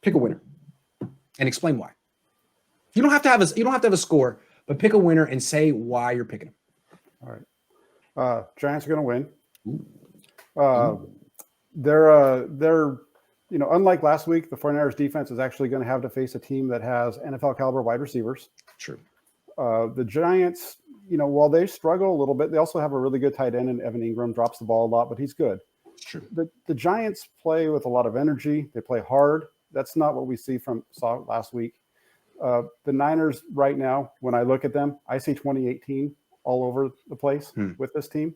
Pick a winner and explain why. You don't have to have a score, but pick a winner and say why you're picking them. All right. Giants are going to win. They're unlike last week, the 49ers defense is actually going to have to face a team that has NFL caliber wide receivers. True. The Giants, while they struggle a little bit, they also have a really good tight end, and Evan Ingram drops the ball a lot, but he's good. True. The Giants play with a lot of energy. They play hard. That's not what we saw last week. The Niners right now, when I look at them, I see 2018 all over the place with this team.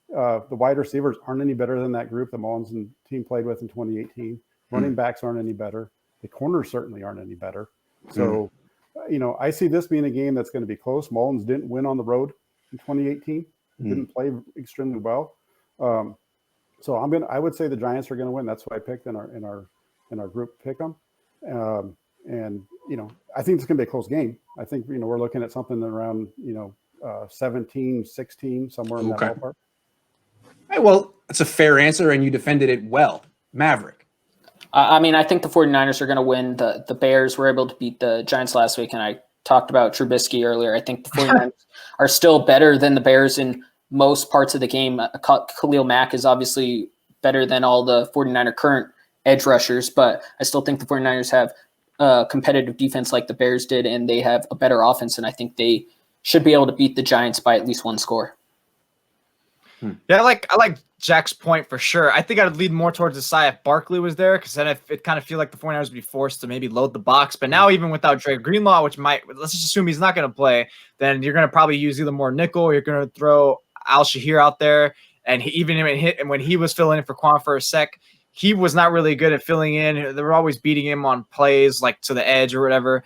The wide receivers aren't any better than that group that Mullins and team played with in 2018. Running backs aren't any better. The corners certainly aren't any better. So, I see this being a game that's going to be close. Mullins didn't win on the road in 2018. Didn't play extremely well. So I would say the Giants are going to win. That's what I picked in our group pick 'em. I think it's going to be a close game. I think, we're looking at something around, 17-16, somewhere in that ballpark. Hey, well, that's a fair answer, and you defended it well. Maverick. I think the 49ers are going to win. The Bears were able to beat the Giants last week, and I talked about Trubisky earlier. I think the 49ers are still better than the Bears in most parts of the game. Khalil Mack is obviously better than all the 49er current edge rushers, but I still think the 49ers have competitive defense like the Bears did, and they have a better offense, and I think they should be able to beat the Giants by at least one score. Yeah, I like Jack's point for sure. I think I'd lead more towards the side if Barkley was there, because then it kind of feel like the 49ers would be forced to maybe load the box. But now even without Dre Greenlaw, let's just assume he's not going to play, then you're going to probably use either more nickel, or you're going to throw Al Shahir out there. And when he was filling in for Quan for a sec, he was not really good at filling in. They were always beating him on plays like to the edge or whatever.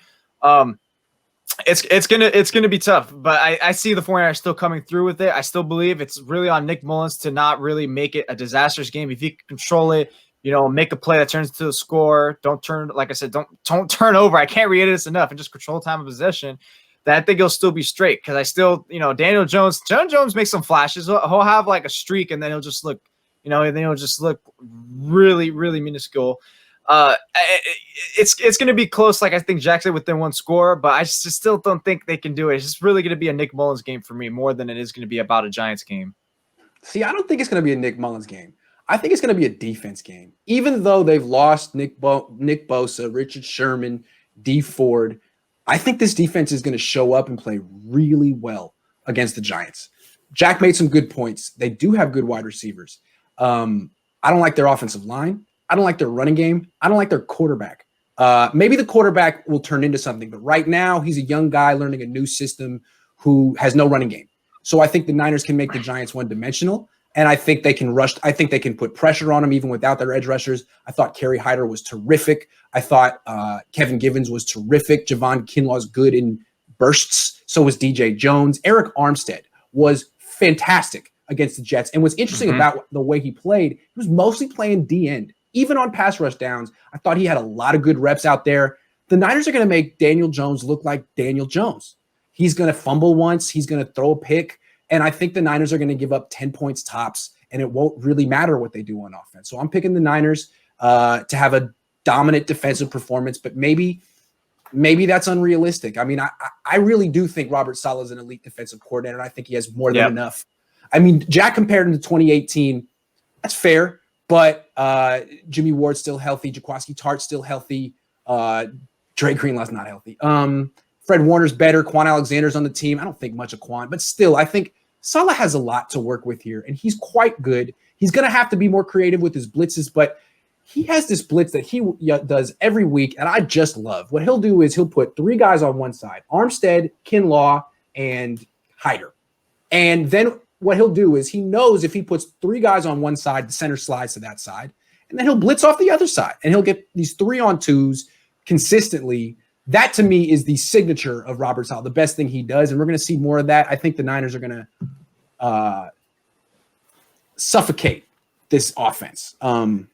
It's gonna be tough, but I see the 49ers still coming through with it. I still believe it's really on Nick Mullins to not really make it a disastrous game. If he can control it, make a play that turns into a score. Don't turn over. I can't reiterate this enough, and just control time of possession. Then I think he'll still be straight, because I still, Daniel Jones. John Jones makes some flashes. He'll have like a streak, and then he'll just look, really, really minuscule. It's going to be close, like I think Jack said, within one score, but I just still don't think they can do it. It's just really going to be a Nick Mullins game for me more than it is going to be about a Giants game. See, I don't think it's going to be a Nick Mullins game. I think it's going to be a defense game. Even though they've lost Nick Bosa, Richard Sherman, D Ford, I think this defense is going to show up and play really well against the Giants. Jack made some good points. They do have good wide receivers. I don't like their offensive line. I don't like their running game. I don't like their quarterback. Maybe the quarterback will turn into something, but right now he's a young guy learning a new system who has no running game. So I think the Niners can make the Giants one-dimensional, and I think they can rush. I think they can put pressure on them even without their edge rushers. I thought Kerry Hyder was terrific. I thought Kevin Givens was terrific. Javon Kinlaw's good in bursts. So was DJ Jones. Eric Armstead was fantastic against the Jets. And what's interesting about the way he played, he was mostly playing D-end. Even on pass rush downs, I thought he had a lot of good reps out there. The Niners are going to make Daniel Jones look like Daniel Jones. He's going to fumble once. He's going to throw a pick. And I think the Niners are going to give up 10 points tops, and it won't really matter what they do on offense. So I'm picking the Niners to have a dominant defensive performance, but maybe that's unrealistic. I mean, I really do think Robert Saleh is an elite defensive coordinator, and I think he has more than enough. I mean, Jack compared him to 2018. That's fair. But Jimmy Ward's still healthy. Jaquiski Tartt's still healthy. Dre Greenlaw's not healthy. Fred Warner's better. Quan Alexander's on the team. I don't think much of Quan. But still, I think Saleh has a lot to work with here, and he's quite good. He's going to have to be more creative with his blitzes, but he has this blitz that he does every week, and I just love. What he'll do is he'll put three guys on one side, Armstead, Kinlaw, and Hyder. And then what he'll do is he knows if he puts three guys on one side, the center slides to that side, and then he'll blitz off the other side, and he'll get these 3-on-2s consistently. That, to me, is the signature of Robert Saleh, the best thing he does, and we're going to see more of that. I think the Niners are going to suffocate this offense. And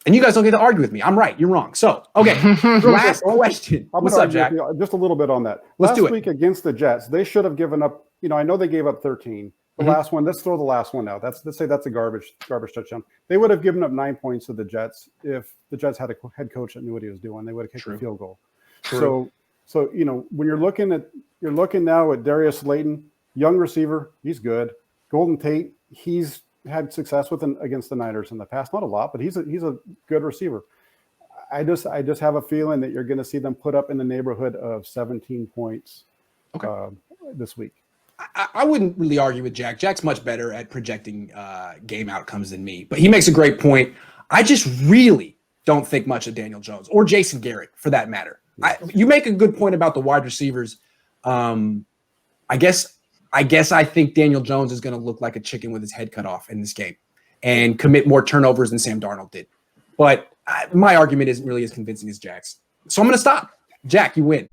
you guys don't get to argue with me. I'm right. You're wrong. So, okay, last question. What's up, Jack? Just a little bit on that. Let's do it. Last week against the Jets, they should have given up. I know they gave up 13. The last one, let's throw the last one out. Let's say that's a garbage touchdown. They would have given up 9 points to the Jets if the Jets had a head coach that knew what he was doing. They would have kicked a field goal. So when you're looking now at Darius Slayton, young receiver, he's good. Golden Tate, he's had success against the Niners in the past. Not a lot, but he's a good receiver. I just have a feeling that you're going to see them put up in the neighborhood of 17 points this week. I wouldn't really argue with Jack. Jack's much better at projecting game outcomes than me, but he makes a great point. I just really don't think much of Daniel Jones or Jason Garrett for that matter. You make a good point about the wide receivers. I guess I think Daniel Jones is going to look like a chicken with his head cut off in this game and commit more turnovers than Sam Darnold did. But my argument isn't really as convincing as Jack's. So I'm going to stop. Jack, you win.